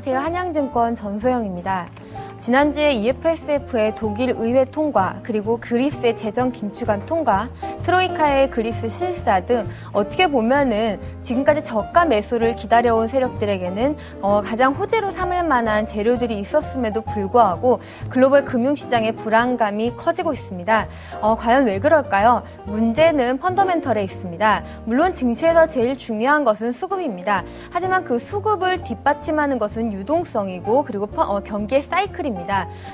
안녕하세요. 한양증권 전소영입니다. 지난주에 EFSF의 독일 의회 통과, 그리고 그리스의 재정 긴축안 통과, 트로이카의 그리스 실사 등 어떻게 보면은 지금까지 저가 매수를 기다려온 세력들에게는 가장 호재로 삼을 만한 재료들이 있었음에도 불구하고 글로벌 금융시장의 불안감이 커지고 있습니다. 과연 왜 그럴까요? 문제는 펀더멘털에 있습니다. 물론 증시에서 제일 중요한 것은 수급입니다. 하지만 그 수급을 뒷받침하는 것은 유동성이고 그리고 경기의 사이클입니다.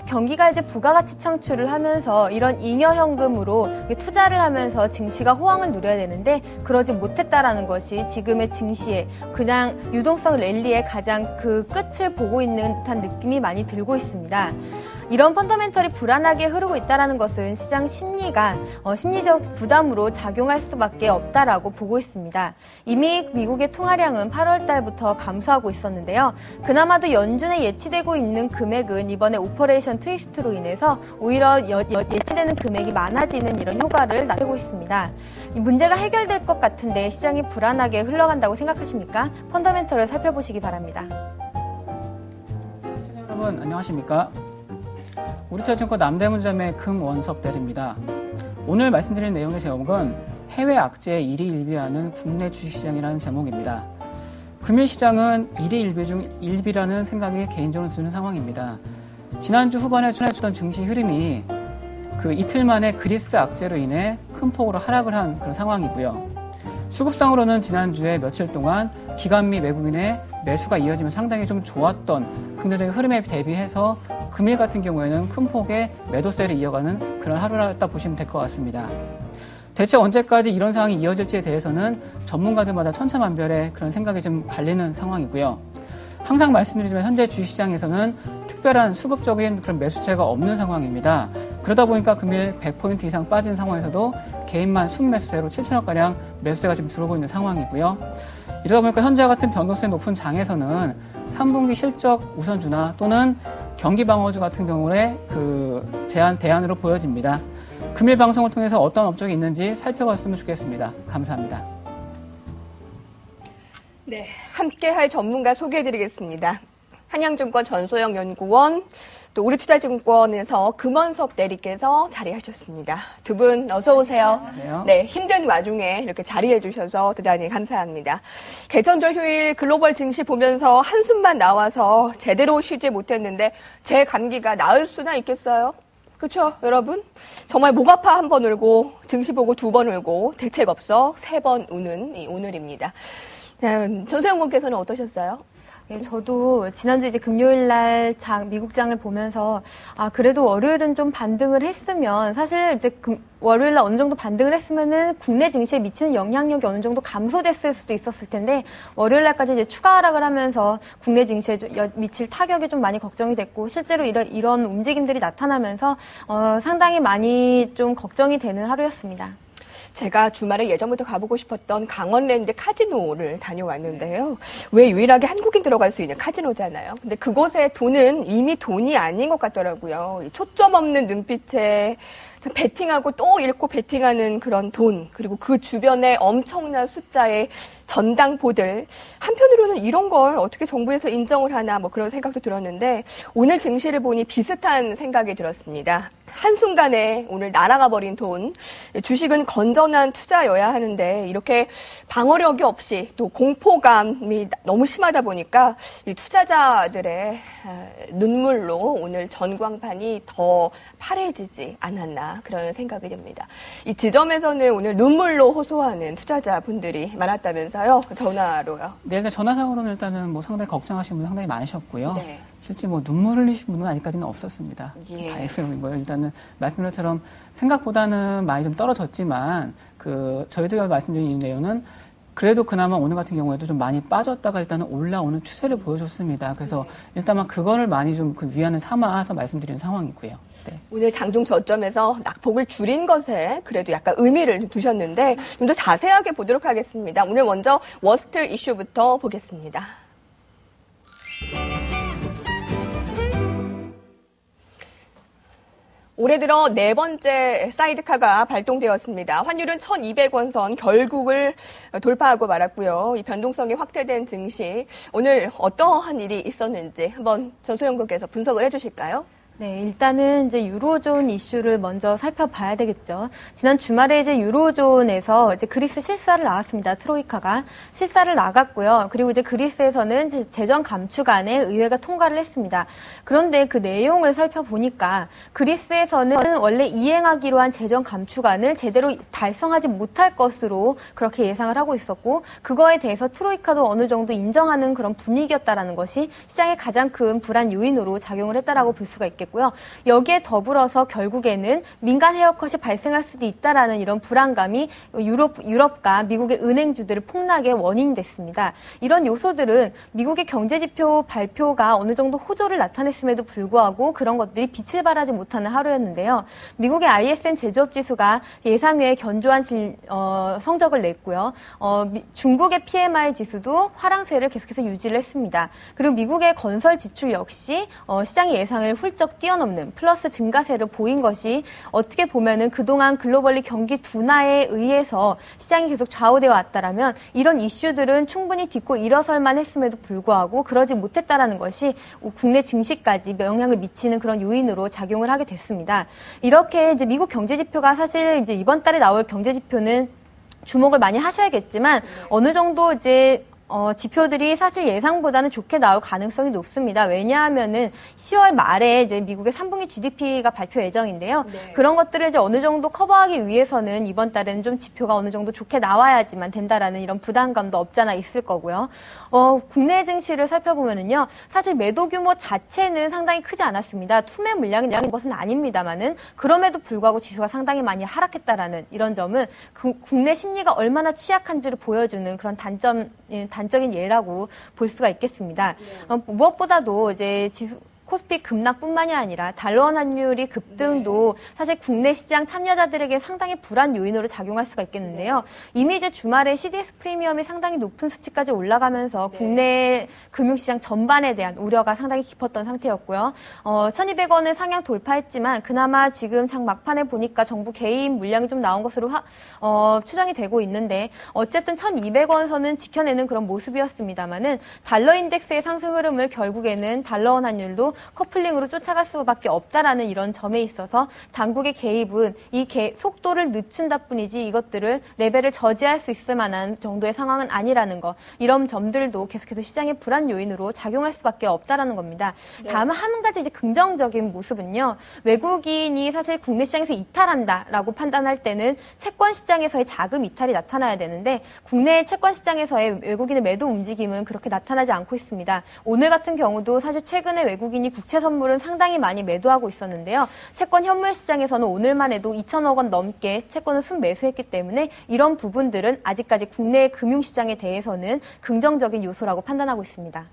경기가 이제 부가가치 창출을 하면서 이런 잉여현금으로 투자를 하면서 증시가 호황을 누려야 되는데 그러지 못했다라는 것이 지금의 증시에 그냥 유동성 랠리의 가장 그 끝을 보고 있는 듯한 느낌이 많이 들고 있습니다. 이런 펀더멘털이 불안하게 흐르고 있다는 것은 시장 심리가 심리적 부담으로 작용할 수밖에 없다라고 보고 있습니다. 이미 미국의 통화량은 8월 달부터 감소하고 있었는데요. 그나마도 연준에 예치되고 있는 금액은 이번에 오퍼레이션 트위스트로 인해서 오히려 예치되는 금액이 많아지는 이런 효과를 나타내고 있습니다. 이 문제가 해결될 것 같은데 시장이 불안하게 흘러간다고 생각하십니까? 펀더멘털을 살펴보시기 바랍니다. 여러분 안녕하십니까? 우리투자증권 남대문점의 금원석 대리입니다. 오늘 말씀드린 내용의 제목은 해외 악재에 일희일비하는 국내 주식시장이라는 제목입니다. 금일시장은 일희일비 중 일비라는 생각이 개인적으로 드는 상황입니다. 지난주 후반에 전해주던 증시 흐름이 그 이틀 만에 그리스 악재로 인해 큰 폭으로 하락을 한 그런 상황이고요. 수급상으로는 지난주에 며칠 동안 기관 및 외국인의 매수가 이어지면 상당히 좀 좋았던 긍정적인 흐름에 대비해서 금일 같은 경우에는 큰 폭의 매도세를 이어가는 그런 하루였다 보시면 될 것 같습니다. 대체 언제까지 이런 상황이 이어질지에 대해서는 전문가들마다 천차만별의 그런 생각이 좀 갈리는 상황이고요. 항상 말씀드리지만 현재 주식시장에서는 특별한 수급적인 그런 매수체가 없는 상황입니다. 그러다 보니까 금일 100포인트 이상 빠진 상황에서도 개인만 순매수세로 7천억가량 매수세가 지금 들어오고 있는 상황이고요. 이러다 보니까 현재와 같은 변동성이 높은 장에서는 3분기 실적 우선주나 또는 경기 방어주 같은 경우에 그 대안으로 보여집니다. 금일 방송을 통해서 어떤 업종이 있는지 살펴봤으면 좋겠습니다. 감사합니다. 네, 함께할 전문가 소개해드리겠습니다. 한양증권 전소영 연구원, 또 우리투자증권에서 금원석 대리께서 자리하셨습니다. 두 분 어서 오세요. 안녕하세요. 네, 힘든 와중에 이렇게 자리해 주셔서 대단히 감사합니다. 개천절 휴일 글로벌 증시 보면서 한숨만 나와서 제대로 쉬지 못했는데 제 감기가 나을 수나 있겠어요? 그렇죠, 여러분? 정말 목 아파 한 번 울고 증시 보고 두 번 울고 대책 없어 세 번 우는 이 오늘입니다. 전소영 군께서는 어떠셨어요? 예, 저도 지난주 이제 금요일 날 미국장을 보면서 그래도 월요일은 좀 반등을 했으면 사실 이제 월요일 날 어느 정도 반등을 했으면은 국내 증시에 미치는 영향력이 어느 정도 감소됐을 수도 있었을 텐데 월요일 날까지 이제 추가 하락을 하면서 국내 증시에 미칠 타격이 좀 많이 걱정이 됐고 실제로 이런 움직임들이 나타나면서 상당히 많이 좀 걱정이 되는 하루였습니다. 제가 주말에 예전부터 가보고 싶었던 강원랜드 카지노를 다녀왔는데요. 왜 유일하게 한국인 들어갈 수 있는 카지노잖아요. 근데 그곳의 돈은 이미 돈이 아닌 것 같더라고요. 초점 없는 눈빛에 베팅하고 또 잃고 베팅하는 그런 돈, 그리고 그 주변에 엄청난 숫자의 전당포들. 한편으로는 이런 걸 어떻게 정부에서 인정을 하나 뭐 그런 생각도 들었는데 오늘 증시를 보니 비슷한 생각이 들었습니다. 한순간에 오늘 날아가 버린 돈, 주식은 건전한 투자여야 하는데 이렇게 방어력이 없이 또 공포감이 너무 심하다 보니까 이 투자자들의 눈물로 오늘 전광판이 더 파래지지 않았나 그런 생각이 듭니다. 이 지점에서는 오늘 눈물로 호소하는 투자자분들이 많았다면서요? 전화로요? 네, 일단 전화상으로는 일단은 뭐 상당히 걱정하시는 분이 상당히 많으셨고요. 네. 실제 뭐 눈물 흘리신 분은 아직까지는 없었습니다. 예. 다행스러운 일단은 말씀드린 것처럼 생각보다는 많이 좀 떨어졌지만 저희들이 말씀드린 이 내용은 그래도 그나마 오늘 같은 경우에도 좀 많이 빠졌다가 일단은 올라오는 추세를 보여줬습니다. 그래서 일단은 그거를 많이 좀 위안을 삼아서 말씀드리는 상황이고요. 네. 오늘 장중 저점에서 낙폭을 줄인 것에 그래도 약간 의미를 두셨는데 좀 더 자세하게 보도록 하겠습니다. 오늘 먼저 워스트 이슈부터 보겠습니다. 올해 들어 네 번째 사이드카가 발동되었습니다. 환율은 1,200원 선 결국을 돌파하고 말았고요. 이 변동성이 확대된 증시, 오늘 어떠한 일이 있었는지 한번 전소연구께서 분석을 해주실까요? 네, 일단은 이제 유로존 이슈를 먼저 살펴봐야 되겠죠. 지난 주말에 이제 유로존에서 이제 그리스 실사를 나왔습니다. 트로이카가 실사를 나갔고요. 그리고 이제 그리스에서는 이제 재정 감축안에 의회가 통과를 했습니다. 그런데 그 내용을 살펴보니까 그리스에서는 원래 이행하기로 한 재정 감축안을 제대로 달성하지 못할 것으로 그렇게 예상을 하고 있었고, 그거에 대해서 트로이카도 어느 정도 인정하는 그런 분위기였다라는 것이 시장의 가장 큰 불안 요인으로 작용을 했다라고 볼 수가 있겠고, 여기에 더불어서 결국에는 민간 헤어컷이 발생할 수도 있다라는 이런 불안감이 유럽과 미국의 은행주들을 폭락의 원인이 됐습니다. 이런 요소들은 미국의 경제지표 발표가 어느 정도 호조를 나타냈음에도 불구하고 그런 것들이 빛을 발하지 못하는 하루였는데요. 미국의 ISM 제조업 지수가 예상 외에 견조한 성적을 냈고요. 중국의 PMI 지수도 하락세를 계속해서 유지를 했습니다. 그리고 미국의 건설 지출 역시 시장의 예상을 훌쩍 뛰어넘는 플러스 증가세를 보인 것이 어떻게 보면은 그동안 글로벌리 경기 둔화에 의해서 시장이 계속 좌우되어 왔다라면 이런 이슈들은 충분히 딛고 일어설만 했음에도 불구하고 그러지 못했다라는 것이 국내 증시까지 영향을 미치는 그런 요인으로 작용을 하게 됐습니다. 이렇게 이제 미국 경제 지표가 사실 이제 이번 달에 나올 경제 지표는 주목을 많이 하셔야겠지만 어느 정도 이제 지표들이 사실 예상보다는 좋게 나올 가능성이 높습니다. 왜냐하면은 10월 말에 이제 미국의 3분기 GDP가 발표 예정인데요. 네. 그런 것들을 이제 어느 정도 커버하기 위해서는 이번 달에는 좀 지표가 어느 정도 좋게 나와야지만 된다라는 이런 부담감도 없잖아 있을 거고요. 국내 증시를 살펴보면은요, 사실 매도 규모 자체는 상당히 크지 않았습니다. 투매 물량이 늘어난 것은 아닙니다만은 그럼에도 불구하고 지수가 상당히 많이 하락했다라는 이런 점은 국내 심리가 얼마나 취약한지를 보여주는 그런 단적인 예라고 볼 수가 있겠습니다. 무엇보다도 이제 코스피 급락뿐만이 아니라 달러원 환율이 급등도 사실 국내 시장 참여자들에게 상당히 불안 요인으로 작용할 수가 있겠는데요. 이미 이제 주말에 CDS 프리미엄이 상당히 높은 수치까지 올라가면서 국내 금융시장 전반에 대한 우려가 상당히 깊었던 상태였고요. 1,200원을 상향 돌파했지만 그나마 지금 장 막판에 보니까 정부 개인 물량이 좀 나온 것으로 추정이 되고 있는데 어쨌든 1,200원 선은 지켜내는 그런 모습이었습니다만은 달러 인덱스의 상승 흐름을 결국에는 달러원 환율도 커플링으로 쫓아갈 수밖에 없다라는 이런 점에 있어서 당국의 개입은 이 속도를 늦춘다 뿐이지 이것들을 레벨을 저지할 수 있을 만한 정도의 상황은 아니라는 것, 이런 점들도 계속해서 시장의 불안 요인으로 작용할 수밖에 없다라는 겁니다. 네. 다음 한 가지 이제 긍정적인 모습은요, 외국인이 사실 국내 시장에서 이탈한다라고 판단할 때는 채권 시장에서의 자금 이탈이 나타나야 되는데 국내 채권 시장에서의 외국인의 매도 움직임은 그렇게 나타나지 않고 있습니다. 오늘 같은 경우도 사실 최근에 외국인이 국채 선물은 상당히 많이 매도하고 있었는데요. 채권 현물 시장에서는 오늘만 해도 2천억 원 넘게 채권을 순매수했기 때문에 이런 부분들은 아직까지 국내 금융시장에 대해서는 긍정적인 요소라고 판단하고 있습니다.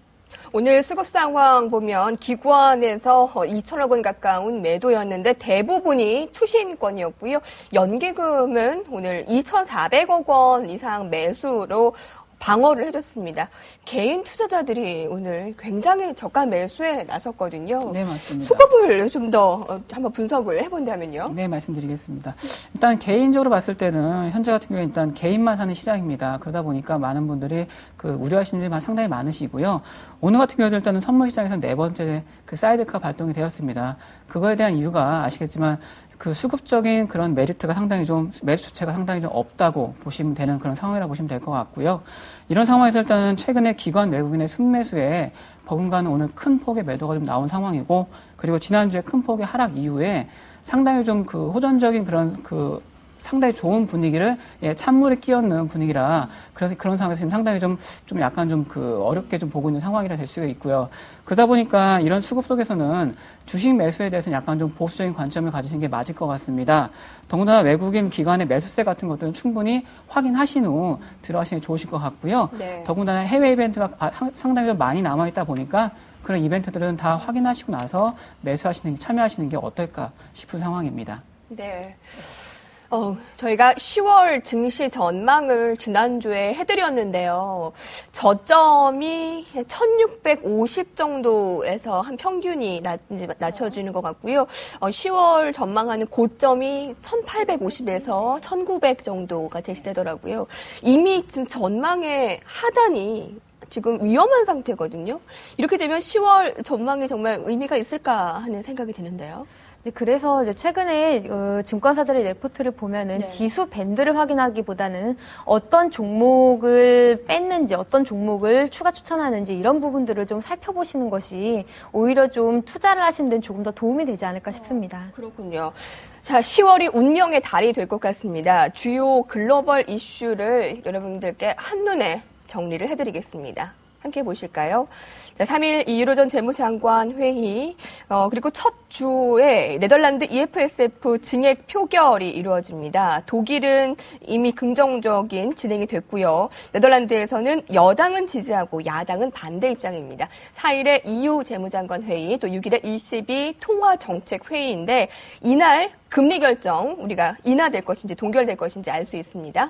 오늘 수급 상황 보면 기관에서 2천억 원 가까운 매도였는데 대부분이 투신권이었고요. 연기금은 오늘 2,400억 원 이상 매수로 방어를 해줬습니다. 개인 투자자들이 오늘 굉장히 저가 매수에 나섰거든요. 네, 맞습니다. 수급을 좀 더 한번 분석을 해본다면요. 네, 말씀드리겠습니다. 일단 개인적으로 봤을 때는 현재 같은 경우에 일단 개인만 사는 시장입니다. 그러다 보니까 많은 분들이 우려하시는 분들이 상당히 많으시고요. 오늘 같은 경우에는 일단은 선물 시장에서 네 번째 사이드카 발동이 되었습니다. 그거에 대한 이유가 아시겠지만 수급적인 그런 메리트가 상당히 좀, 매수 주체가 상당히 좀 없다고 보시면 되는 그런 상황이라고 보시면 될 것 같고요. 이런 상황에서 일단은 최근에 기관 외국인의 순매수에 버금가는 오늘 큰 폭의 매도가 좀 나온 상황이고, 그리고 지난주에 큰 폭의 하락 이후에 상당히 좀 호전적인 그런 상당히 좋은 분위기를 찬물에 끼얹는 분위기라, 그래서 그런 상황에서 지금 상당히 좀 약간 어렵게 좀 보고 있는 상황이라 될 수가 있고요. 그러다 보니까 이런 수급 속에서는 주식 매수에 대해서는 약간 좀 보수적인 관점을 가지시는 게 맞을 것 같습니다. 더군다나 외국인 기관의 매수세 같은 것들은 충분히 확인하신 후 들어가시는 게 좋으실 것 같고요. 네. 더군다나 해외 이벤트가 상당히 좀 많이 남아있다 보니까 그런 이벤트들은 다 확인하시고 나서 참여하시는 게 어떨까 싶은 상황입니다. 네. 저희가 10월 증시 전망을 지난주에 해드렸는데요. 저점이 1650 정도에서 한 평균이 낮춰지는 것 같고요. 10월 전망하는 고점이 1850에서 1900 정도가 제시되더라고요. 이미 지금 전망의 하단이 지금 위험한 상태거든요. 이렇게 되면 10월 전망이 정말 의미가 있을까 하는 생각이 드는데요. 그래서 이제 최근에 증권사들의 레포트를 보면은 네. 지수 밴드를 확인하기보다는 어떤 종목을 뺐는지, 어떤 종목을 추가 추천하는지 이런 부분들을 좀 살펴보시는 것이 오히려 좀 투자를 하시는 데는 조금 더 도움이 되지 않을까 싶습니다. 그렇군요. 자, 10월이 운명의 달이 될 것 같습니다. 주요 글로벌 이슈를 여러분들께 한눈에 정리를 해드리겠습니다. 함께 보실까요? 자, 3일 유로존 재무장관 회의, 그리고 첫 주에 네덜란드 EFSF 증액 표결이 이루어집니다. 독일은 이미 긍정적인 진행이 됐고요. 네덜란드에서는 여당은 지지하고 야당은 반대 입장입니다. 4일에 EU 재무장관 회의, 또 6일에 ECB 통화정책 회의인데 이날 금리 결정 우리가 인하될 것인지 동결될 것인지 알 수 있습니다.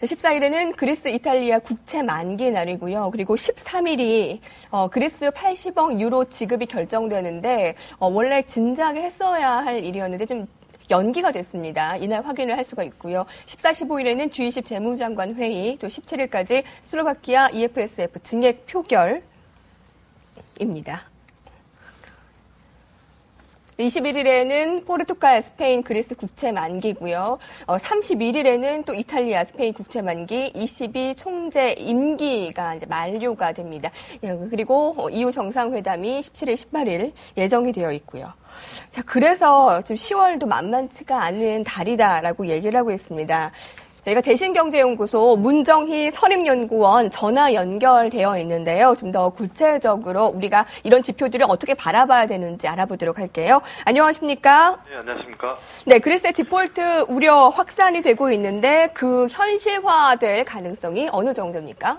14일에는 그리스, 이탈리아 국채 만기 날이고요. 그리고 13일이 그리스 80억 유로 지급이 결정되는데 원래 진작에 했어야 할 일이었는데 좀 연기가 됐습니다. 이날 확인을 할 수가 있고요. 14, 15일에는 G20 재무장관 회의, 또 17일까지 슬로바키아 EFSF 증액 표결입니다. 21일에는 포르투갈, 스페인, 그리스 국채 만기고요. 31일에는 또 이탈리아, 스페인 국채 만기, ECB 총재 임기가 이제 만료가 됩니다. 그리고 EU 정상회담이 17일, 18일 예정이 되어 있고요. 자, 그래서 지금 10월도 만만치가 않은 달이다라고 얘기를 하고 있습니다. 저희가 대신경제연구소 문정희 선임연구원 전화 연결되어 있는데요. 좀 더 구체적으로 우리가 이런 지표들을 어떻게 바라봐야 되는지 알아보도록 할게요. 안녕하십니까? 네, 안녕하십니까? 네, 그리스의 디폴트 우려 확산이 되고 있는데 그 현실화될 가능성이 어느 정도입니까?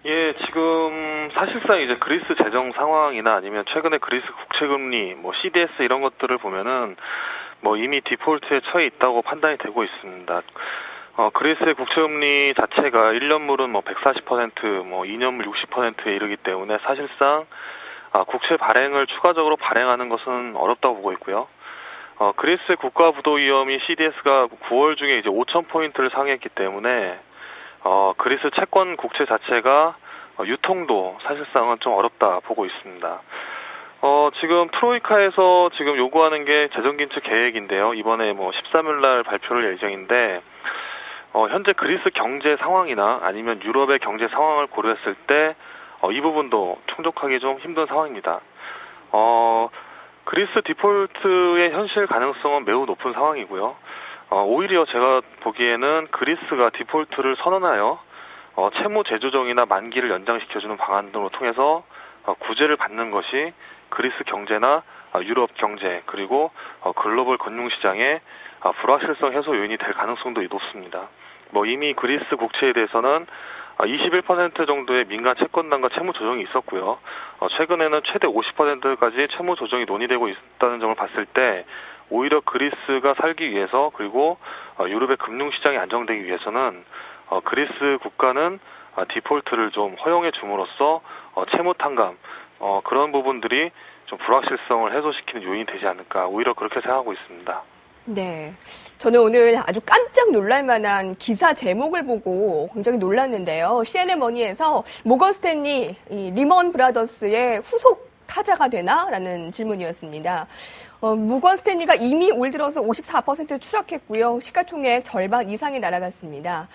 예, 지금 사실상 이제 그리스 재정 상황이나 아니면 최근에 그리스 국채금리, CDS 이런 것들을 보면은 이미 디폴트에 처해 있다고 판단이 되고 있습니다. 그리스의 국채금리 자체가 1년물은 140%, 2년물 60%에 이르기 때문에 사실상 국채 발행을 추가적으로 발행하는 것은 어렵다고 보고 있고요. 그리스의 국가부도위험이 CDS가 9월 중에 이제 5,000포인트를 상회했기 때문에 그리스 채권 국채 자체가 유통도 사실상은 좀 어렵다 보고 있습니다. 지금 트로이카에서 지금 요구하는 게 재정긴축 계획인데요. 이번에 13일 날 발표를 예정인데 현재 그리스 경제 상황이나 아니면 유럽의 경제 상황을 고려했을 때 이 부분도 충족하기 좀 힘든 상황입니다. 그리스 디폴트의 현실 가능성은 매우 높은 상황이고요. 오히려 제가 보기에는 그리스가 디폴트를 선언하여 채무 재조정이나 만기를 연장시켜주는 방안으로 통해서 구제를 받는 것이 그리스 경제나 유럽 경제 그리고 글로벌 금융시장의 불확실성 해소 요인이 될 가능성도 높습니다. 이미 그리스 국채에 대해서는 21% 정도의 민간 채권단과 채무 조정이 있었고요. 최근에는 최대 50%까지 채무 조정이 논의되고 있다는 점을 봤을 때 오히려 그리스가 살기 위해서 그리고 유럽의 금융시장이 안정되기 위해서는 그리스 국가는 디폴트를 좀 허용해 줌으로써 채무 탕감 그런 부분들이 좀 불확실성을 해소시키는 요인이 되지 않을까 오히려 그렇게 생각하고 있습니다. 네. 저는 오늘 아주 깜짝 놀랄 만한 기사 제목을 보고 굉장히 놀랐는데요. CNN 머니에서 모건 스탠리 리먼 브라더스의 후속 타자가 되나? 라는 질문이었습니다. 모건 스탠리가 이미 올 들어서 54% 추락했고요. 시가총액 절반 이상이 날아갔습니다.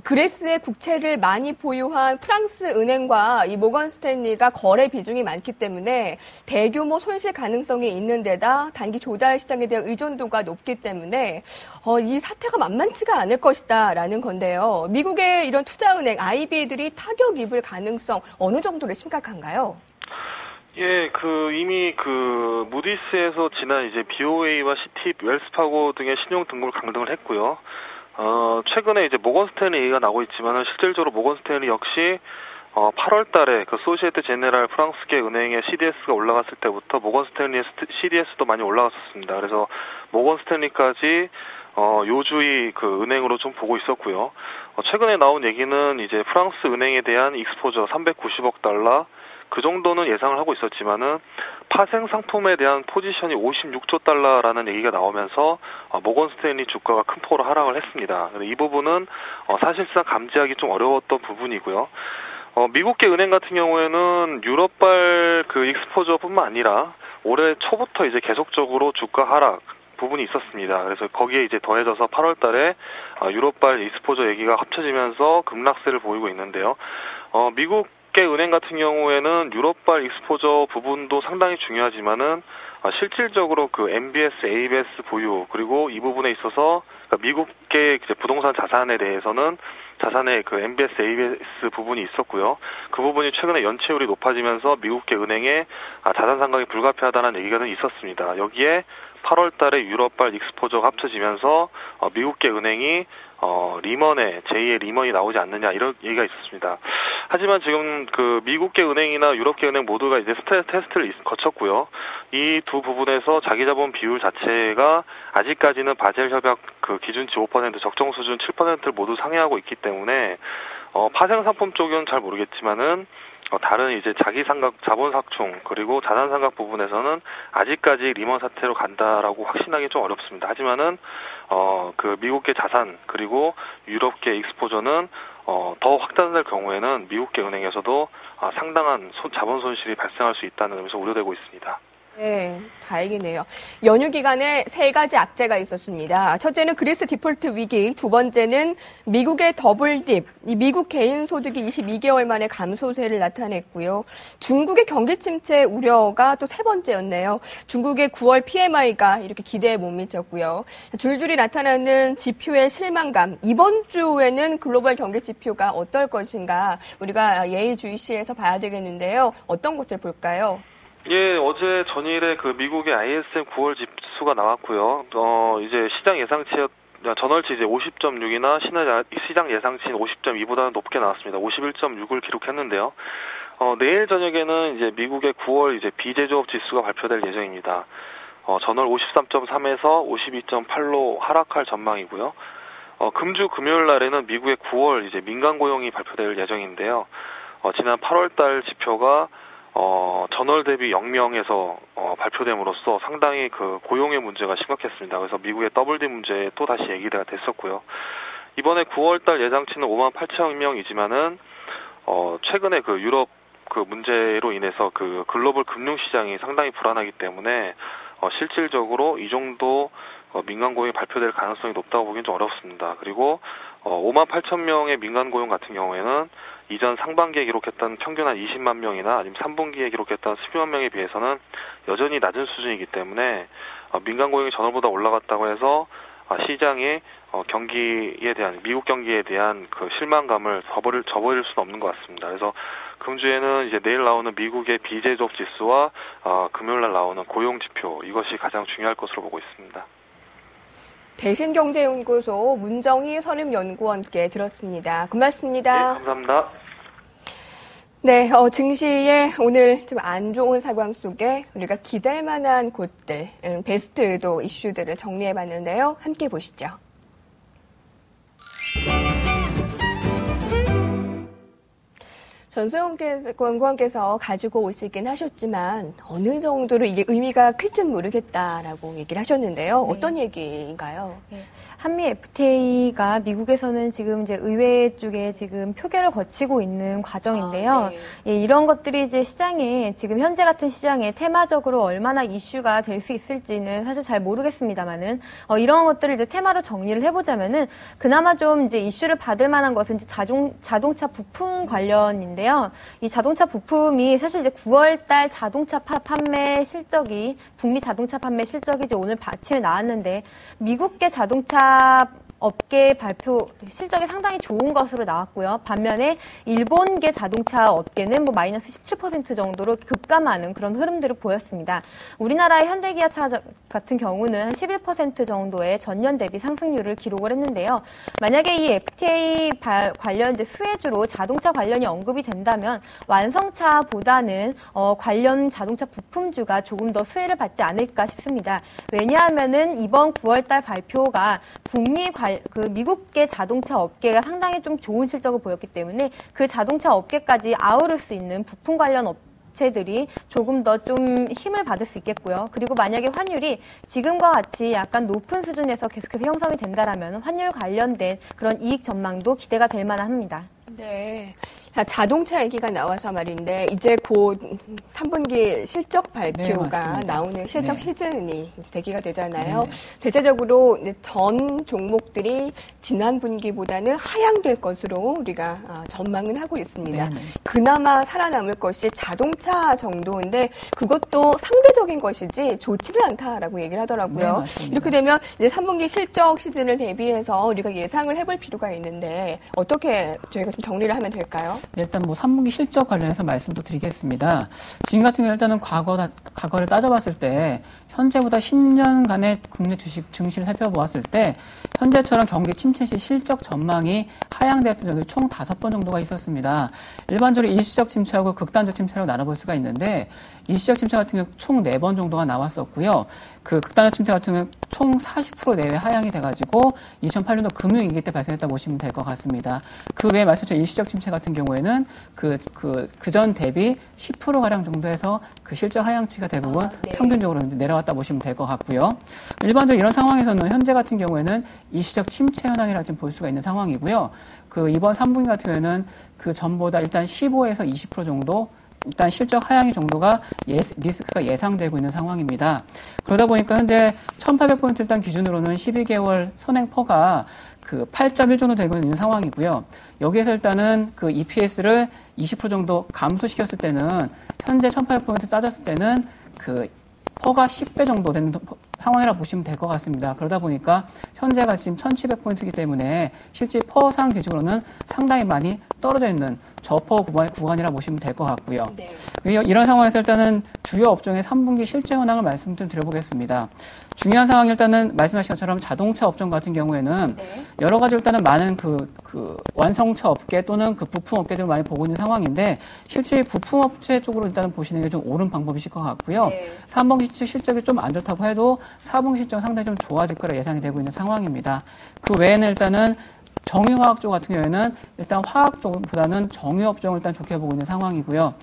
그리스의 국채를 많이 보유한 프랑스 은행과 이 모건 스탠리가 거래 비중이 많기 때문에 대규모 손실 가능성이 있는 데다 단기 조달 시장에 대한 의존도가 높기 때문에 이 사태가 만만치가 않을 것이다 라는 건데요. 미국의 이런 투자은행 IB들이 타격 입을 가능성 어느 정도로 심각한가요? 예, 이미 무디스에서 지난 이제 BOA와 시티, 웰스파고 등의 신용 등급을 강등을 했고요. 최근에 이제 모건 스탠리가 나오고 있지만은 실질적으로 모건 스탠리 역시 8월 달에 소시에테 제네랄 프랑스계 은행의 CDS가 올라갔을 때부터 모건 스탠리의 CDS도 많이 올라갔었습니다. 그래서 모건 스탠리까지 요주의 그 은행으로 좀 보고 있었고요. 최근에 나온 얘기는 이제 프랑스 은행에 대한 익스포저 390억 달러 그 정도는 예상을 하고 있었지만은 파생 상품에 대한 포지션이 56조 달러라는 얘기가 나오면서 모건 스탠리 주가가 큰 폭으로 하락을 했습니다. 이 부분은 사실상 감지하기 좀 어려웠던 부분이고요. 미국계 은행 같은 경우에는 유럽발 그 익스포저뿐만 아니라 올해 초부터 이제 계속적으로 주가 하락 부분이 있었습니다. 그래서 거기에 이제 더해져서 8월 달에 유럽발 익스포저 얘기가 합쳐지면서 급락세를 보이고 있는데요. 미국계 은행 같은 경우에는 유럽발 익스포저 부분도 상당히 중요하지만은 실질적으로 그 MBS, ABS 보유 그리고 이 부분에 있어서 미국계 이제 부동산 자산에 대해서는 자산의 그 MBS, ABS 부분이 있었고요. 그 부분이 최근에 연체율이 높아지면서 미국계 은행에 자산 상각이 불가피하다는 얘기가 있었습니다. 여기에 8월 달에 유럽발 익스포저가 합쳐지면서 미국계 은행이 리먼의 제2의 리먼이 나오지 않느냐 이런 얘기가 있었습니다. 하지만 지금 그 미국계 은행이나 유럽계 은행 모두가 이제 스트레스 테스트를 거쳤고요. 이 두 부분에서 자기자본 비율 자체가 아직까지는 바젤 협약 그 기준치 5% 적정 수준 7%를 모두 상회하고 있기 때문에 파생 상품 쪽은 잘 모르겠지만은 다른 이제 자기 상각, 자본 상충 그리고 자산 상각 부분에서는 아직까지 리먼 사태로 간다라고 확신하기 좀 어렵습니다. 하지만은 그 미국계 자산 그리고 유럽계 익스포저는 더 확단될 경우에는 미국계 은행에서도 상당한 자본 손실이 발생할 수 있다는 점에서 우려되고 있습니다. 네, 다행이네요. 연휴 기간에 세 가지 악재가 있었습니다. 첫째는 그리스 디폴트 위기, 두 번째는 미국의 더블 딥, 이 미국 개인 소득이 22개월 만에 감소세를 나타냈고요. 중국의 경기 침체 우려가 또 세 번째였네요. 중국의 9월 PMI가 이렇게 기대에 못 미쳤고요. 줄줄이 나타나는 지표의 실망감, 이번 주에는 글로벌 경기 지표가 어떨 것인가 우리가 예의주시해서 봐야 되겠는데요. 어떤 것들 볼까요? 예, 어제 전일에 그 미국의 ISM 9월 지수가 나왔고요. 이제 시장 예상치였 전월치 이제 50.6이나 시장 예상치인 50.2보다는 높게 나왔습니다. 51.6을 기록했는데요. 내일 저녁에는 이제 미국의 9월 이제 비제조업 지수가 발표될 예정입니다. 전월 53.3에서 52.8로 하락할 전망이고요. 금주 금요일 날에는 미국의 9월 이제 민간 고용이 발표될 예정인데요. 지난 8월 달 지표가 전월 대비 0명에서 발표됨으로써 상당히 그 고용의 문제가 심각했습니다. 그래서 미국의 더블디 문제에 또 다시 얘기가 됐었고요. 이번에 9월달 예상치는 58,000명이지만은 최근에 그 유럽 그 문제로 인해서 그 글로벌 금융 시장이 상당히 불안하기 때문에 실질적으로 이 정도 민간 고용이 발표될 가능성이 높다고 보기는 좀 어렵습니다. 그리고 58,000명의 민간 고용 같은 경우에는 이전 상반기에 기록했던 평균 한 20만 명이나 아니면 3분기에 기록했던 12만 명에 비해서는 여전히 낮은 수준이기 때문에 민간 고용이 전월보다 올라갔다고 해서 시장이 경기에 대한 미국 경기에 대한 그 실망감을 저버릴 수는 없는 것 같습니다. 그래서 금주에는 이제 내일 나오는 미국의 비제조업 지수와 금요일날 나오는 고용 지표 이것이 가장 중요할 것으로 보고 있습니다. 대신경제연구소 문정희 선임연구원께 들었습니다. 고맙습니다. 네, 감사합니다. 네, 증시의 오늘 좀 안 좋은 상황 속에 우리가 기댈 만한 곳들, 베스트도 이슈들을 정리해봤는데요. 함께 보시죠. 전소영 연구원께서 가지고 오시긴 하셨지만 어느 정도로 이게 의미가 클지 모르겠다라고 얘기를 하셨는데요. 어떤 얘기인가요? 네. 한미 FTA가 미국에서는 지금 이제 의회 쪽에 지금 표결을 거치고 있는 과정인데요. 네. 예, 이런 것들이 이제 시장에 지금 현재 같은 시장에 테마적으로 얼마나 이슈가 될 수 있을지는 사실 잘 모르겠습니다만은 이런 것들을 이제 테마로 정리를 해보자면은 그나마 좀 이제 이슈를 받을 만한 것은 이제 자동차 부품 관련인데. 이 자동차 부품이 사실 이제 9월달 자동차 판매 실적이 북미 자동차 판매 실적이 이제 오늘 아침에 나왔는데 미국계 자동차 업계 발표 실적이 상당히 좋은 것으로 나왔고요. 반면에 일본계 자동차 업계는 뭐 마이너스 17% 정도로 급감하는 그런 흐름들을 보였습니다. 우리나라의 현대기아차 같은 경우는 한 11% 정도의 전년 대비 상승률을 기록을 했는데요. 만약에 이 FTA 관련 이제 수혜주로 자동차 관련이 언급이 된다면 완성차보다는 관련 자동차 부품주가 조금 더 수혜를 받지 않을까 싶습니다. 왜냐하면은 이번 9월달 발표가 미국계 자동차 업계가 상당히 좀 좋은 실적을 보였기 때문에 그 자동차 업계까지 아우를 수 있는 부품 관련 업체들이 조금 더 좀 힘을 받을 수 있겠고요. 그리고 만약에 환율이 지금과 같이 약간 높은 수준에서 계속해서 형성이 된다라면 환율 관련된 그런 이익 전망도 기대가 될 만합니다. 네. 자, 자동차 얘기가 나와서 말인데 이제 곧 3분기 실적 발표가 나오는 실적 시즌이 대기가 되잖아요. 대체적으로 이제 전 종목들이 지난 분기보다는 하향될 것으로 우리가 전망은 하고 있습니다. 그나마 살아남을 것이 자동차 정도인데 그것도 상대적인 것이지 좋지는 않다라고 얘기를 하더라고요. 이렇게 되면 이제 3분기 실적 시즌을 대비해서 우리가 예상을 해볼 필요가 있는데 어떻게 저희가 좀 정리를 하면 될까요? 일단 뭐 3분기 실적 관련해서 말씀도 드리겠습니다. 지금 같은 경우 일단은 과거를 따져봤을 때 현재보다 10년간의 국내 주식 증시를 살펴보았을 때 현재처럼 경기 침체 시 실적 전망이 하향되었던 적이 총 5번 정도가 있었습니다. 일반적으로 일시적 침체하고 극단적 침체라고 나눠볼 수가 있는데 일시적 침체 같은 경우 총 4번 정도가 나왔었고요. 그 극단적 침체 같은 경우는 총 40% 내외 하향이 돼가지고 2008년도 금융위기 때 발생했다고 보시면 될 것 같습니다. 그 외에 말씀드린 일시적 침체 같은 경우에는 그전 대비 10%가량 정도에서 그 실적 하향치가 대부분 평균적으로 내려왔다 보시면 될 것 같고요. 일반적으로 이런 상황에서는 현재 같은 경우에는 일시적 침체 현황이라 지금 볼 수가 있는 상황이고요. 그 이번 3분기 같은 경우에는 그 전보다 일단 15에서 20% 정도 일단 실적 하향의 정도가 리스크가 예상되고 있는 상황입니다. 그러다 보니까 현재 1800포인트 일단 기준으로는 12개월 선행퍼가 그 8.1 정도 되고 있는 상황이고요. 여기에서 일단은 그 EPS를 20% 정도 감소시켰을 때는 현재 1800포인트 따졌을 때는 그 퍼가 10배 정도 되는 상황이라 보시면 될 것 같습니다. 그러다 보니까 현재가 지금 1700포인트이기 때문에 실제 퍼상 기준으로는 상당히 많이 떨어져 있는 저퍼 구간이라 보시면 될 것 같고요. 이런 상황에서 일단은 주요 업종의 3분기 실제 현황을 말씀 좀 드려보겠습니다. 중요한 상황이 일단은 말씀하신 것처럼 자동차 업종 같은 경우에는 여러 가지 일단은 많은 그 완성차 업계 또는 그 부품 업계들을 많이 보고 있는 상황인데 실제 부품 업체 쪽으로 일단은 보시는 게 좀 옳은 방법이실 것 같고요. 3분기 실적이 좀 안 좋다고 해도 4분기 실적은 상당히 좀 좋아질 거라 예상이 되고 있는 상황입니다. 그 외에는 일단은 정유화학 쪽 같은 경우에는 일단 화학 쪽보다는 정유업종을 일단 좋게 보고 있는 상황이고요.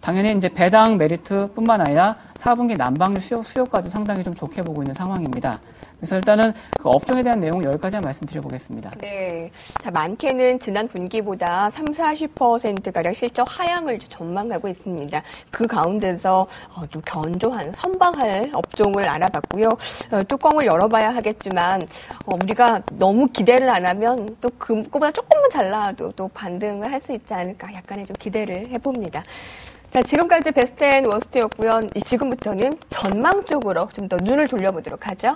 당연히 이제 배당 메리트뿐만 아니라 4분기 난방유 수요까지 상당히 좀 좋게 보고 있는 상황입니다. 그래서 일단은 그 업종에 대한 내용을 여기까지만 말씀드려보겠습니다. 네. 자, 많게는 지난 분기보다 30-40%가량 실적 하향을 전망하고 있습니다. 그 가운데서 좀 견조한 선방할 업종을 알아봤고요. 뚜껑을 열어봐야 하겠지만 우리가 너무 기대를 안 하면 또 그거보다 조금만 잘 나와도 또 반등을 할 수 있지 않을까 약간의 좀 기대를 해봅니다. 자, 지금까지 베스트 앤 워스트였고요. 지금부터는 전망 쪽으로 좀 더 눈을 돌려보도록 하죠.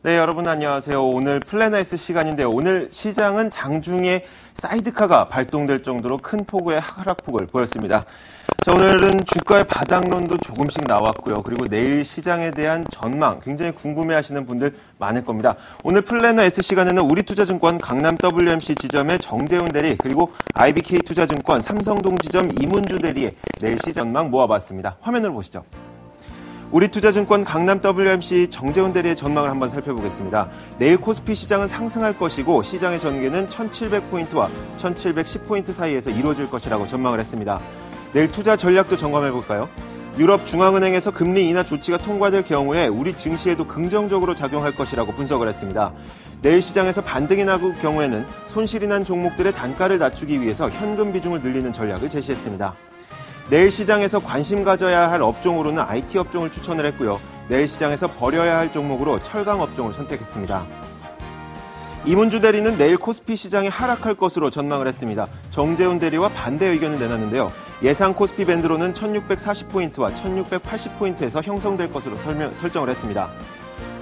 네, 여러분 안녕하세요. 오늘 플래너스 시간인데요. 오늘 시장은 장중에 사이드카가 발동될 정도로 큰 폭의 하락폭을 보였습니다. 자, 오늘은 주가의 바닥론도 조금씩 나왔고요. 그리고 내일 시장에 대한 전망 굉장히 궁금해하시는 분들 많을 겁니다. 오늘 플래너S 시간에는 우리투자증권 강남 WMC 지점의 정재훈 대리 그리고 IBK투자증권 삼성동 지점 이문주 대리의 내일 시장 전망 모아봤습니다. 화면을 보시죠. 우리투자증권 강남 WMC 정재훈 대리의 전망을 한번 살펴보겠습니다. 내일 코스피 시장은 상승할 것이고 시장의 전개는 1700포인트와 1710포인트 사이에서 이루어질 것이라고 전망을 했습니다. 내일 투자 전략도 점검해 볼까요? 유럽 중앙은행에서 금리 인하 조치가 통과될 경우에 우리 증시에도 긍정적으로 작용할 것이라고 분석을 했습니다. 내일 시장에서 반등이 나올 경우에는 손실이 난 종목들의 단가를 낮추기 위해서 현금 비중을 늘리는 전략을 제시했습니다. 내일 시장에서 관심 가져야 할 업종으로는 IT 업종을 추천을 했고요. 내일 시장에서 버려야 할 종목으로 철강 업종을 선택했습니다. 이문주 대리는 내일 코스피 시장이 하락할 것으로 전망을 했습니다. 정재훈 대리와 반대 의견을 내놨는데요. 예상 코스피 밴드로는 1640포인트와 1680포인트에서 형성될 것으로 설정을 했습니다.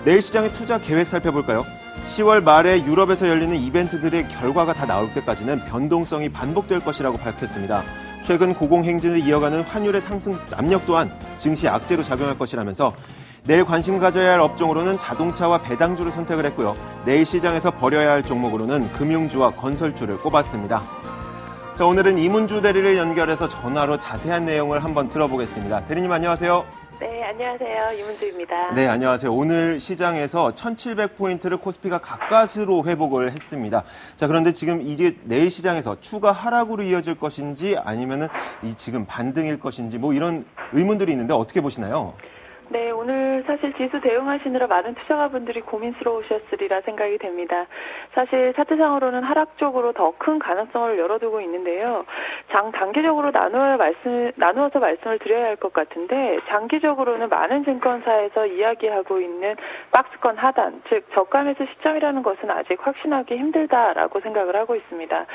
내일 시장의 투자 계획 살펴볼까요? 10월 말에 유럽에서 열리는 이벤트들의 결과가 다 나올 때까지는 변동성이 반복될 것이라고 밝혔습니다. 최근 고공행진을 이어가는 환율의 상승 압력 또한 증시 악재로 작용할 것이라면서 내일 관심 가져야 할 업종으로는 자동차와 배당주를 선택을 했고요. 내일 시장에서 버려야 할 종목으로는 금융주와 건설주를 꼽았습니다. 자, 오늘은 이문주 대리를 연결해서 전화로 자세한 내용을 한번 들어보겠습니다. 대리님 안녕하세요. 네, 안녕하세요. 이문주입니다. 네, 안녕하세요. 오늘 시장에서 1700포인트를 코스피가 가까스로 회복을 했습니다. 자, 그런데 지금 이게 내일 시장에서 추가 하락으로 이어질 것인지 아니면은 지금 반등일 것인지 뭐 이런 의문들이 있는데 어떻게 보시나요? 네, 오늘 사실 지수 대응하시느라 많은 투자가분들이 고민스러우셨으리라 생각이 됩니다. 사실 차트상으로는 하락 쪽으로 더 큰 가능성을 열어두고 있는데요. 단기적으로 나누어서 말씀을 드려야 할 것 같은데 장기적으로는 많은 증권사에서 이야기하고 있는 박스권 하단, 즉 저가 매수 시점이라는 것은 아직 확신하기 힘들다라고 생각을 하고 있습니다.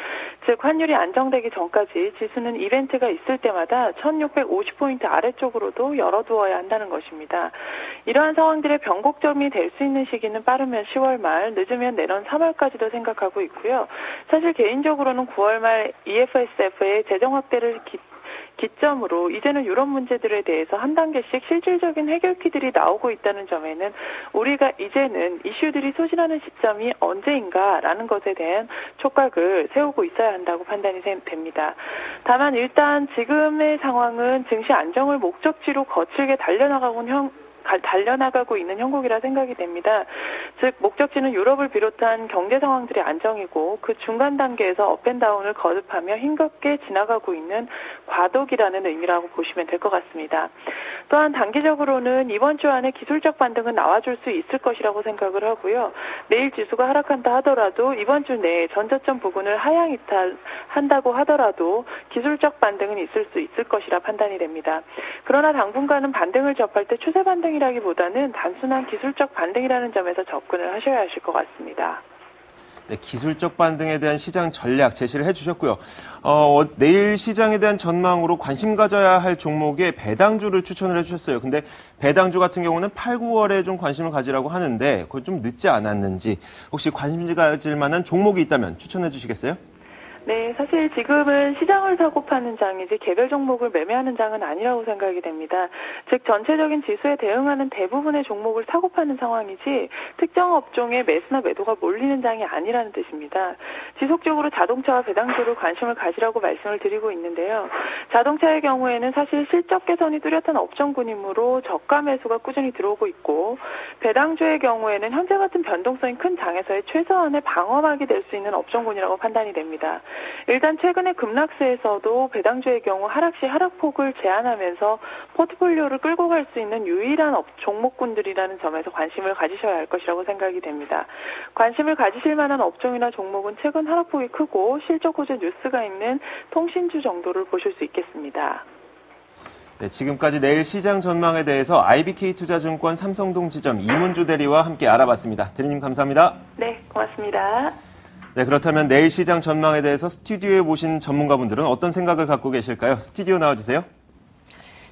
즉 환율이 안정되기 전까지 지수는 이벤트가 있을 때마다 1650포인트 아래쪽으로도 열어두어야 한다는 것입니다. 이러한 상황들의 변곡점이 될 수 있는 시기는 빠르면 10월 말, 늦으면 내년 3월까지도 생각하고 있고요. 사실 개인적으로는 9월 말 EFSF의 재정 확대를 기점으로 이제는 이런 문제들에 대해서 한 단계씩 실질적인 해결키들이 나오고 있다는 점에는 우리가 이제는 이슈들이 소진하는 시점이 언제인가라는 것에 대한 촉각을 세우고 있어야 한다고 판단이 됩니다. 다만 일단 지금의 상황은 증시 안정을 목적지로 거칠게 달려나가고 있는 형국이라 생각이 됩니다. 즉 목적지는 유럽을 비롯한 경제 상황들의 안정이고 그 중간 단계에서 업앤다운을 거듭하며 힘겹게 지나가고 있는 과도기라는 의미라고 보시면 될 것 같습니다. 또한 단기적으로는 이번 주 안에 기술적 반등은 나와줄 수 있을 것이라고 생각을 하고요. 내일 지수가 하락한다 하더라도 이번 주 내에 전저점 부근을 하향 이탈한다고 하더라도 기술적 반등은 있을 수 있을 것이라 판단이 됩니다. 그러나 당분간은 반등을 접할 때 추세 반등이라기보다는 단순한 기술적 반등이라는 점에서 접근을 하셔야 하실 것 같습니다. 네, 기술적 반등에 대한 시장 전략 제시를 해주셨고요. 내일 시장에 대한 전망으로 관심 가져야 할 종목에 배당주를 추천을 해주셨어요. 근데 배당주 같은 경우는 8, 9월에 좀 관심을 가지라고 하는데 그건 좀 늦지 않았는지 혹시 관심 가질 만한 종목이 있다면 추천해 주시겠어요? 네, 사실 지금은 시장을 사고 파는 장이지 개별 종목을 매매하는 장은 아니라고 생각이 됩니다. 즉 전체적인 지수에 대응하는 대부분의 종목을 사고 파는 상황이지 특정 업종의 매수나 매도가 몰리는 장이 아니라는 뜻입니다. 지속적으로 자동차와 배당주를 관심을 가지라고 말씀을 드리고 있는데요. 자동차의 경우에는 사실 실적 개선이 뚜렷한 업종군이므로 저가 매수가 꾸준히 들어오고 있고 배당주의 경우에는 현재 같은 변동성이 큰 장에서의 최소한의 방어막이 될 수 있는 업종군이라고 판단이 됩니다. 일단 최근에 급락세에서도 배당주의 경우 하락 시 하락폭을 제한하면서 포트폴리오를 끌고 갈 수 있는 유일한 종목군들이라는 점에서 관심을 가지셔야 할 것이라고 생각이 됩니다. 관심을 가지실 만한 업종이나 종목은 최근 하락폭이 크고 실적 호재 뉴스가 있는 통신주 정도를 보실 수 있겠습니다. 네, 지금까지 내일 시장 전망에 대해서 IBK투자증권 삼성동 지점 이문주 대리와 함께 알아봤습니다. 대리님 감사합니다. 네, 고맙습니다. 네, 그렇다면 내일 시장 전망에 대해서 스튜디오에 모신 전문가분들은 어떤 생각을 갖고 계실까요? 스튜디오 나와주세요.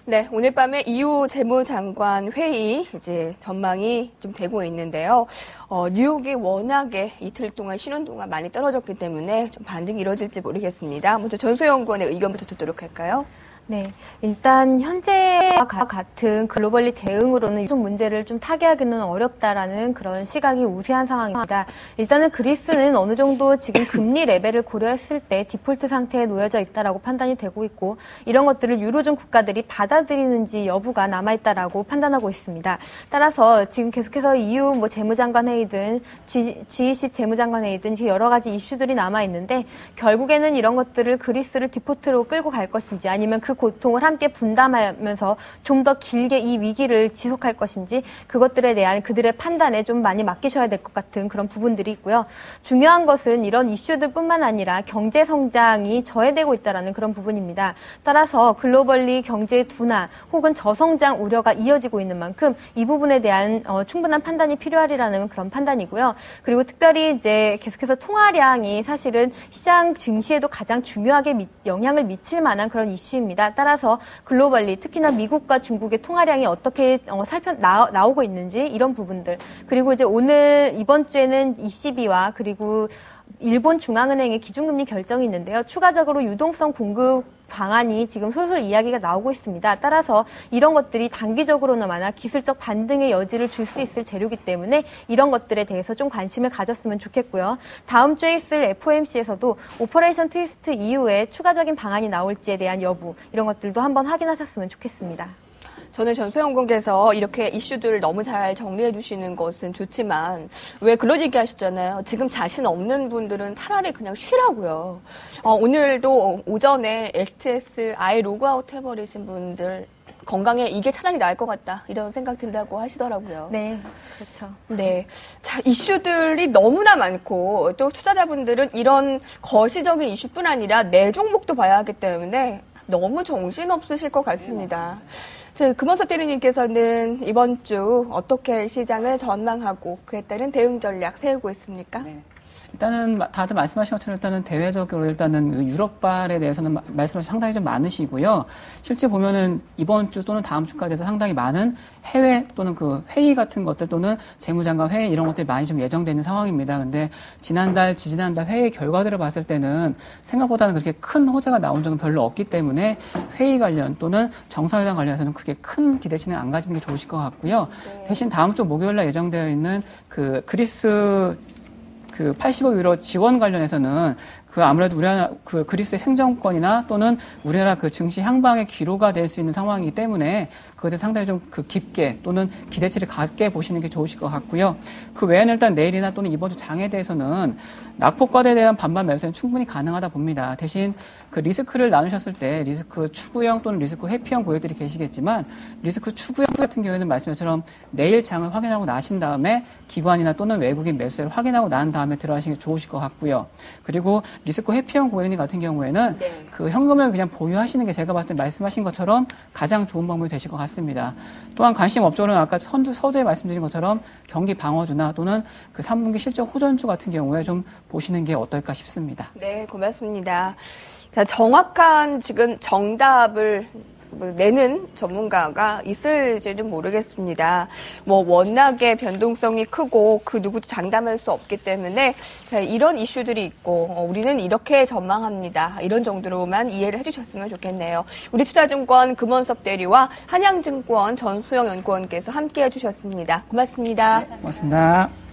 네, 오늘 밤에 이후 재무장관 회의 이제 전망이 좀 되고 있는데요. 뉴욕이 워낙에 이틀 동안 쉬는 동안 많이 떨어졌기 때문에 좀 반등이 이뤄질지 모르겠습니다. 먼저 전소연구원의 의견부터 듣도록 할까요? 네, 일단 현재와 같은 글로벌리 대응으로는 좀 문제를 좀 타개하기는 어렵다라는 그런 시각이 우세한 상황입니다. 일단은 그리스는 어느 정도 지금 금리 레벨을 고려했을 때 디폴트 상태에 놓여져 있다라고 판단이 되고 있고 이런 것들을 유로존 국가들이 받아들이는지 여부가 남아있다라고 판단하고 있습니다. 따라서 지금 계속해서 EU 재무장관 회의든 G20 재무장관 회의든 여러 가지 이슈들이 남아있는데 결국에는 이런 것들을 그리스를 디폴트로 끌고 갈 것인지 아니면 그 고통을 함께 분담하면서 좀 더 길게 이 위기를 지속할 것인지 그것들에 대한 그들의 판단에 좀 많이 맡기셔야 될 것 같은 그런 부분들이 있고요. 중요한 것은 이런 이슈들뿐만 아니라 경제 성장이 저해되고 있다는 그런 부분입니다. 따라서 글로벌리 경제 둔화 혹은 저성장 우려가 이어지고 있는 만큼 이 부분에 대한 충분한 판단이 필요하리라는 그런 판단이고요. 그리고 특별히 이제 계속해서 통화량이 사실은 시장 증시에도 가장 중요하게 영향을 미칠 만한 그런 이슈입니다. 따라서 글로벌리 특히나 미국과 중국의 통화량이 어떻게 나오고 있는지 이런 부분들 그리고 이제 이번 주에는 ECB와 그리고 일본 중앙은행의 기준금리 결정이 있는데요. 추가적으로 유동성 공급 방안이 지금 솔솔 이야기가 나오고 있습니다. 따라서 이런 것들이 단기적으로나마나 기술적 반등의 여지를 줄 수 있을 재료이기 때문에 이런 것들에 대해서 좀 관심을 가졌으면 좋겠고요. 다음 주에 있을 FOMC에서도 오퍼레이션 트위스트 이후에 추가적인 방안이 나올지에 대한 여부 이런 것들도 한번 확인하셨으면 좋겠습니다. 저는 전소영 공께서 이렇게 이슈들을 너무 잘 정리해 주시는 것은 좋지만 왜 그런 얘기 하셨잖아요. 지금 자신 없는 분들은 차라리 그냥 쉬라고요. 오늘도 오전에 STSI 로그아웃 해버리신 분들 건강에 이게 차라리 나을 것 같다 이런 생각 든다고 하시더라고요. 네, 그렇죠. 네, 자 이슈들이 너무나 많고 또 투자자분들은 이런 거시적인 이슈뿐 아니라 내 종목도 봐야 하기 때문에 너무 정신 없으실 것 같습니다. 금원석 대리님께서는 이번 주 어떻게 시장을 전망하고 그에 따른 대응 전략 세우고 있습니까? 네. 일단은 다들 말씀하신 것처럼 일단은 대외적으로 일단은 유럽발에 대해서는 말씀이 상당히 좀 많으시고요. 실제 보면은 이번 주 또는 다음 주까지 해서 상당히 많은 해외 또는 그 회의 같은 것들 또는 재무장관 회의 이런 것들이 많이 좀 예정되어 있는 상황입니다. 근데 지지난달 회의 결과들을 봤을 때는 생각보다는 그렇게 큰 호재가 나온 적은 별로 없기 때문에 회의 관련 또는 정상회담 관련해서는 그렇게 큰 기대치는 안 가지는 게 좋으실 것 같고요. 네. 대신 다음 주 목요일 날 예정되어 있는 그 그리스 80억 유로 지원 관련해서는 아무래도 우리나라 그리스의 생존권이나 또는 우리나라 증시 향방의 기로가 될 수 있는 상황이기 때문에 그것에 상당히 좀 깊게 또는 기대치를 갖게 보시는 게 좋으실 것 같고요. 그 외에는 일단 내일이나 또는 이번 주 장에 대해서는 낙폭과대에 대한 반반 매수는 충분히 가능하다 봅니다. 대신 그 리스크를 나누셨을 때 리스크 추구형 또는 리스크 회피형 고객들이 계시겠지만 리스크 추구형 같은 경우에는 말씀처럼 내일 장을 확인하고 나신 다음에 기관이나 또는 외국인 매수세를 확인하고 난 다음에 들어가시는 게 좋으실 것 같고요. 그리고 리스크 회피형 고객님 같은 경우에는 네. 그 현금을 그냥 보유하시는 게 제가 봤을 때 말씀하신 것처럼 가장 좋은 방법이 되실 것 같습니다. 또한 관심 업종은 아까 서두에 말씀드린 것처럼 경기 방어주나 또는 그 3분기 실적 호전주 같은 경우에 좀 보시는 게 어떨까 싶습니다. 네, 고맙습니다. 자, 정확한 지금 정답을 내는 전문가가 있을지는 모르겠습니다. 워낙에 변동성이 크고 그 누구도 장담할 수 없기 때문에 자, 이런 이슈들이 있고 우리는 이렇게 전망합니다. 이런 정도로만 이해를 해주셨으면 좋겠네요. 우리 투자증권 금원석 대리와 한양증권 전소영 연구원께서 함께 해주셨습니다. 고맙습니다. 고맙습니다.